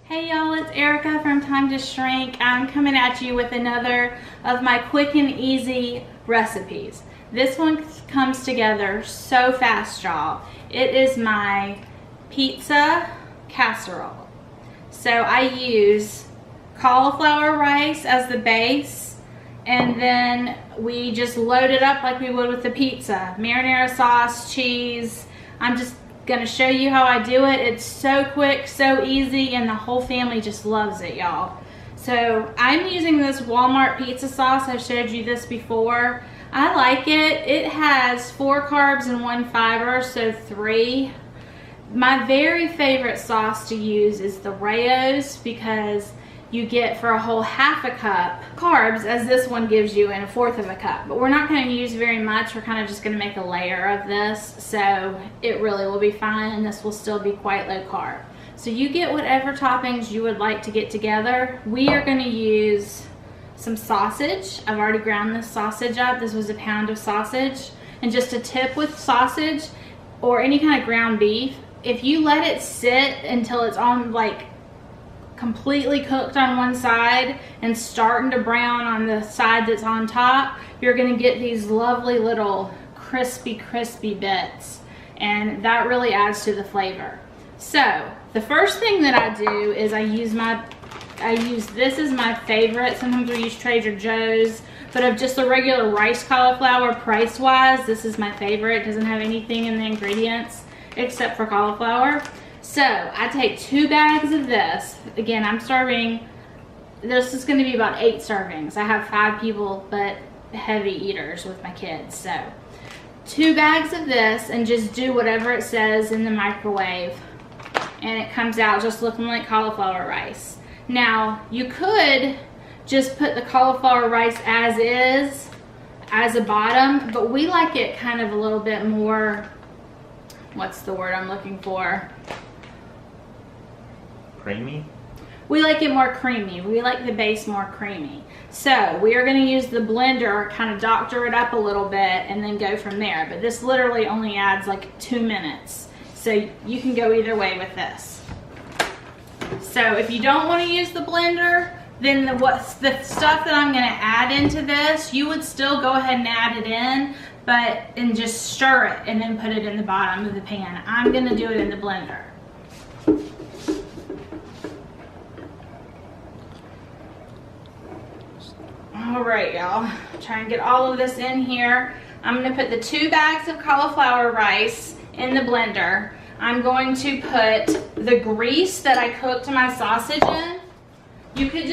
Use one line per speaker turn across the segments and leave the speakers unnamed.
Hey y'all, it's Erica from Time to Shrink. I'm coming at you with another of my quick and easy recipes. This one comes together so fast, y'all. It is my pizza casserole. So I use cauliflower rice as the base, and then we just load it up like we would with the pizza. Marinara sauce, cheese. I'm just gonna show you how I do it. It's so quick, so easy, and the whole family just loves it, y'all. So I'm using this Walmart pizza sauce. I've showed you this before. I like it. It has 4 carbs and 1 fiber, so 3. My very favorite sauce to use is the Rayo's, because you get for a whole ½ a cup carbs, as this one gives you, in 1/4 of a cup. But we're not going to use very much. We're kind of just going to make a layer of this, so it really will be fine, and this will still be quite low carb. So you get whatever toppings you would like to get together. We are going to use some sausage. I've already ground this sausage up. This was a pound of sausage. And just a tip with sausage or any kind of ground beef, if you let it sit until it's on like completely cooked on one side and starting to brown on the side that's on top, you're going to get these lovely little crispy bits, and that really adds to the flavor. So the first thing that I do is I use this is my favorite. Sometimes we use Trader Joe's, but of just the regular rice cauliflower, price wise, this is my favorite. It doesn't have anything in the ingredients except for cauliflower. So I take 2 bags of this. Again, I'm serving, this is going to be about 8 servings. I have 5 people, but heavy eaters with my kids. So 2 bags of this, and just do whatever it says in the microwave, and it comes out just looking like cauliflower rice. Now you could just put the cauliflower rice as is as a bottom, but we like it kind of a little bit more, what's the word I'm looking for?
Creamy?
We like it more creamy. We like the base more creamy. So we are going to use the blender, kind of doctor it up a little bit, and then go from there. But this literally only adds like 2 minutes. So you can go either way with this. So if you don't want to use the blender, then the stuff that I'm going to add into this, you would still go ahead and add it in, and just stir it and then put it in the bottom of the pan. I'm going to do it in the blender. All right, y'all, try and get all of this in here. I'm going to put the 2 bags of cauliflower rice in the blender. I'm going to put the grease that I cooked my sausage in. You could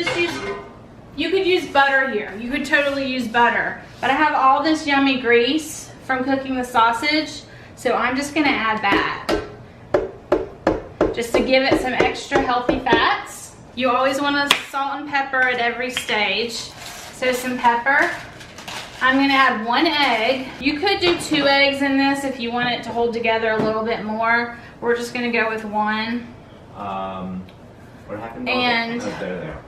use butter here. You could totally use butter, but I have all this yummy grease from cooking the sausage, so I'm just going to add that just to give it some extra healthy fats. You always want to salt and pepper at every stage. So some pepper. I'm going to add 1 egg. You could do 2 eggs in this if you want it to hold together a little bit more. We're just going to go with 1.
What happened?
And
there.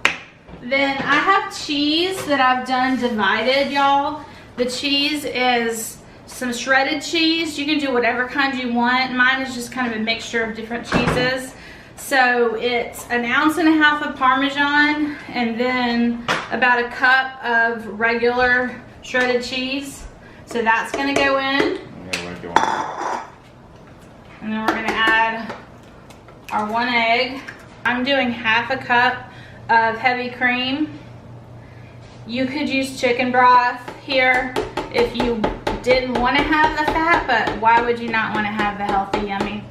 then I have cheese that I've done divided, y'all. The cheese is some shredded cheese. You can do whatever kind you want. Mine is just kind of a mixture of different cheeses. So it's 1.5 ounces of Parmesan, and then about 1 cup of regular shredded cheese. So that's going to go in. And then we're going to add our 1 egg. I'm doing ½ a cup of heavy cream. You could use chicken broth here if you didn't want to have the fat, but why would you not want to have the healthy, yummy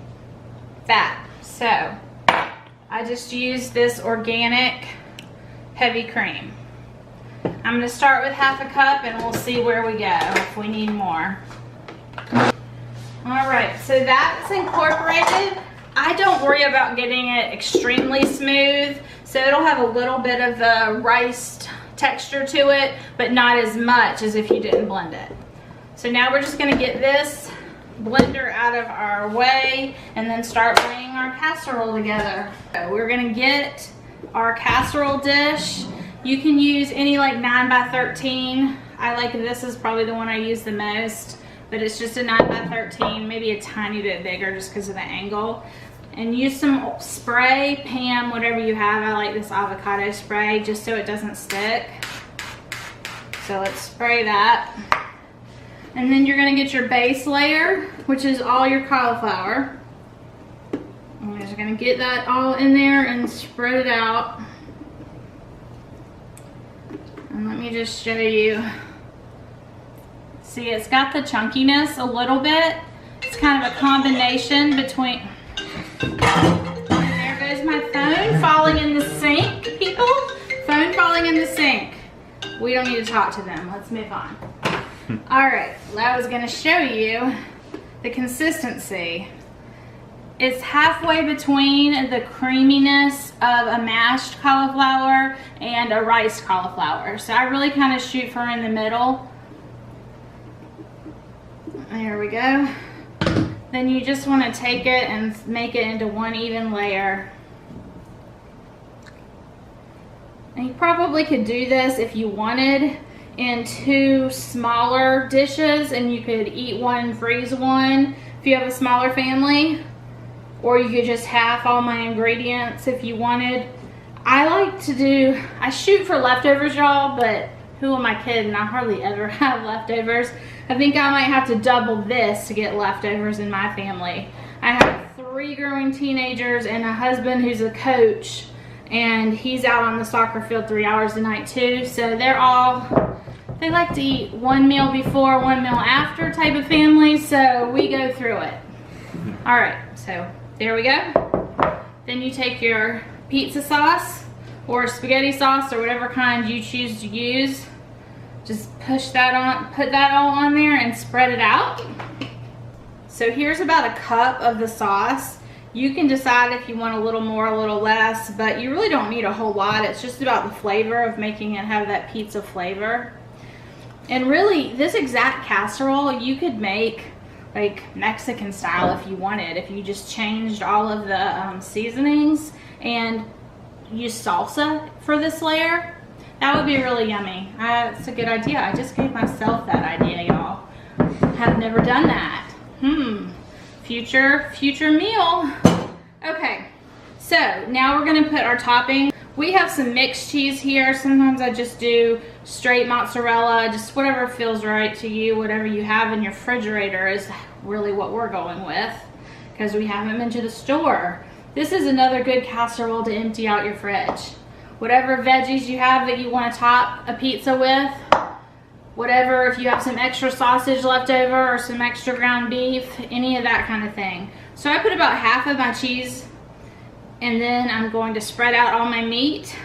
fat? So I just used this organic heavy cream. I'm going to start with ½ a cup, and we'll see where we go if we need more. All right, so that's incorporated. I don't worry about getting it extremely smooth, so it'll have a little bit of the rice texture to it, but not as much as if you didn't blend it. So now we're just going to get this blender out of our way and then start laying our casserole together. So we're going to get our casserole dish. You can use any like 9 by 13. I like this is probably the one I use the most, but it's just a 9 by 13, maybe a tiny bit bigger just because of the angle. And use some spray, Pam, whatever you have. I like this avocado spray just so it doesn't stick. So let's spray that. And then you're gonna get your base layer, which is all your cauliflower. I'm just gonna get that all in there and spread it out. And let me just show you. See, it's got the chunkiness a little bit. It's kind of a combination between, and there goes my phone falling in the sink, people. Phone falling in the sink. We don't need to talk to them. Let's move on. All right, well, I was gonna show you the consistency. It's halfway between the creaminess of a mashed cauliflower and a riced cauliflower. So I really kind of shoot for in the middle. There we go. Then you just want to take it and make it into one even layer. And you probably could do this if you wanted in 2 smaller dishes, and you could eat one, freeze one if you have a smaller family. Or you could just half all my ingredients if you wanted. I shoot for leftovers, y'all, but who am I kidding? I hardly ever have leftovers. I think I might have to double this to get leftovers in my family. I have 3 growing teenagers and a husband who's a coach, and he's out on the soccer field 3 hours a night too. So they like to eat 1 meal before, 1 meal after type of family, so we go through it. All right, so there we go. Then you take your pizza sauce or spaghetti sauce or whatever kind you choose to use. Just push that on, put that all on there and spread it out. So here's about a cup of the sauce. You can decide if you want a little more, a little less, but you really don't need a whole lot. It's just about the flavor of making it have that pizza flavor. And really, this exact casserole you could make like Mexican style if you wanted. If you just changed all of the seasonings and use salsa for this layer, that would be really yummy. That's a good idea. I just gave myself that idea, y'all. Have never done that. Future meal. Okay, so now we're gonna put our topping. We have some mixed cheese here. Sometimes I just do straight mozzarella, just whatever feels right to you. Whatever you have in your refrigerator is really what we're going with because we haven't been to the store. This is another good casserole to empty out your fridge. Whatever veggies you have that you want to top a pizza with, whatever, if you have some extra sausage left over or some extra ground beef, any of that kind of thing. So I put about half of my cheese, and then I'm going to spread out all my meat.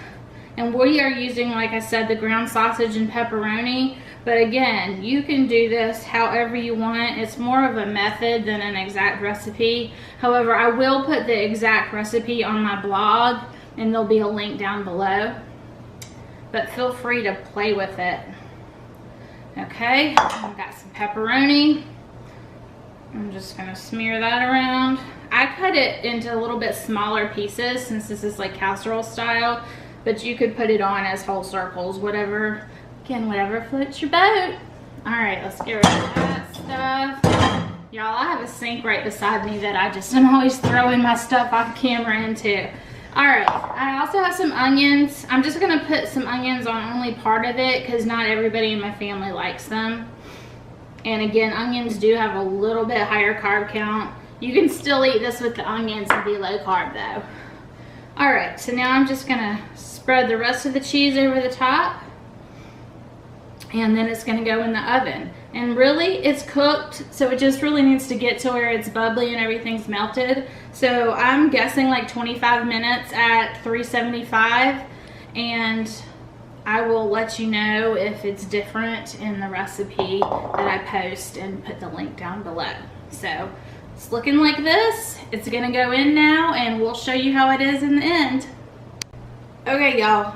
And we are using, like I said, the ground sausage and pepperoni. But again, you can do this however you want. It's more of a method than an exact recipe. However, I will put the exact recipe on my blog, and there'll be a link down below. But feel free to play with it. Okay, I've got some pepperoni. I'm just gonna smear that around. I cut it into a little bit smaller pieces since this is like casserole style, but you could put it on as whole circles, whatever, again, whatever floats your boat. All right, let's get rid of that stuff. Y'all, I have a sink right beside me that I'm always throwing my stuff off camera into. All right, I also have some onions. I'm just gonna put some onions on only part of it because not everybody in my family likes them. And again, onions do have a little bit higher carb count. You can still eat this with the onions and be low carb though. All right, so now I'm just gonna spread the rest of the cheese over the top, and then it's gonna go in the oven. And really, it's cooked, so it just really needs to get to where it's bubbly and everything's melted. So I'm guessing like 25 minutes at 375, and I will let you know if it's different in the recipe that I post and put the link down below. So it's looking like this. It's gonna go in now, and we'll show you how it is in the end. Okay, y'all.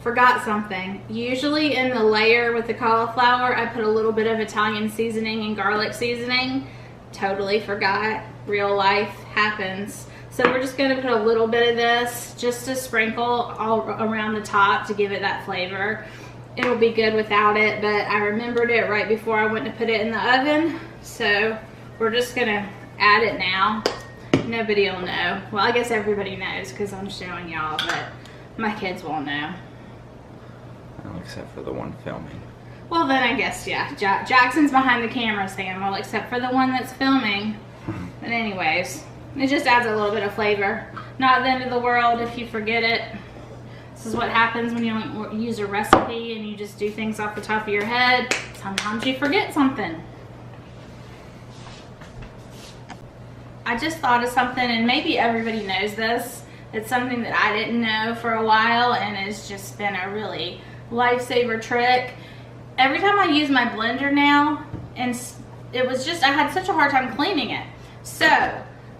Forgot something. Usually in the layer with the cauliflower, I put a little bit of Italian seasoning and garlic seasoning. Totally forgot. Real life happens. So we're just gonna put a little bit of this just to sprinkle all around the top to give it that flavor. It'll be good without it, but I remembered it right before I went to put it in the oven. So we're just gonna add it now. nobody will know. Well, I guess everybody knows because I'm showing y'all, but my kids won't know.
Well, except for the one filming.
Well, then I guess, yeah. Jackson's behind the camera saying, well, except for the one that's filming. But anyways, it just adds a little bit of flavor. Not the end of the world if you forget it. This is what happens when you don't use a recipe and you just do things off the top of your head. Sometimes you forget something. I just thought of something, and maybe everybody knows this. It's something that I didn't know for a while, and it's just been a really lifesaver trick. Every time I use my blender now, and it was just, I had such a hard time cleaning it. So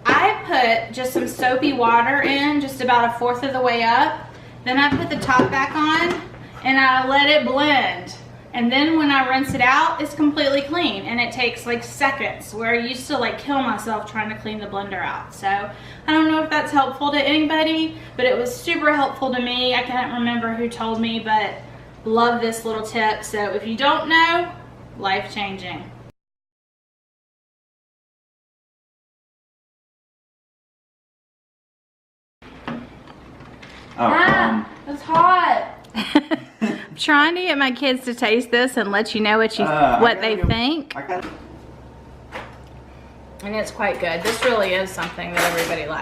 I put just some soapy water in, just about 1/4 of the way up. Then I put the top back on and I let it blend. And then when I rinse it out, it's completely clean, and it takes like seconds, where I used to like kill myself trying to clean the blender out. So I don't know if that's helpful to anybody, but it was super helpful to me. I can't remember who told me, but love this little tip. So if you don't know, life-changing. It's hot. I'm trying to get my kids to taste this and let you know what they think. And it's quite good. This really is something that everybody likes.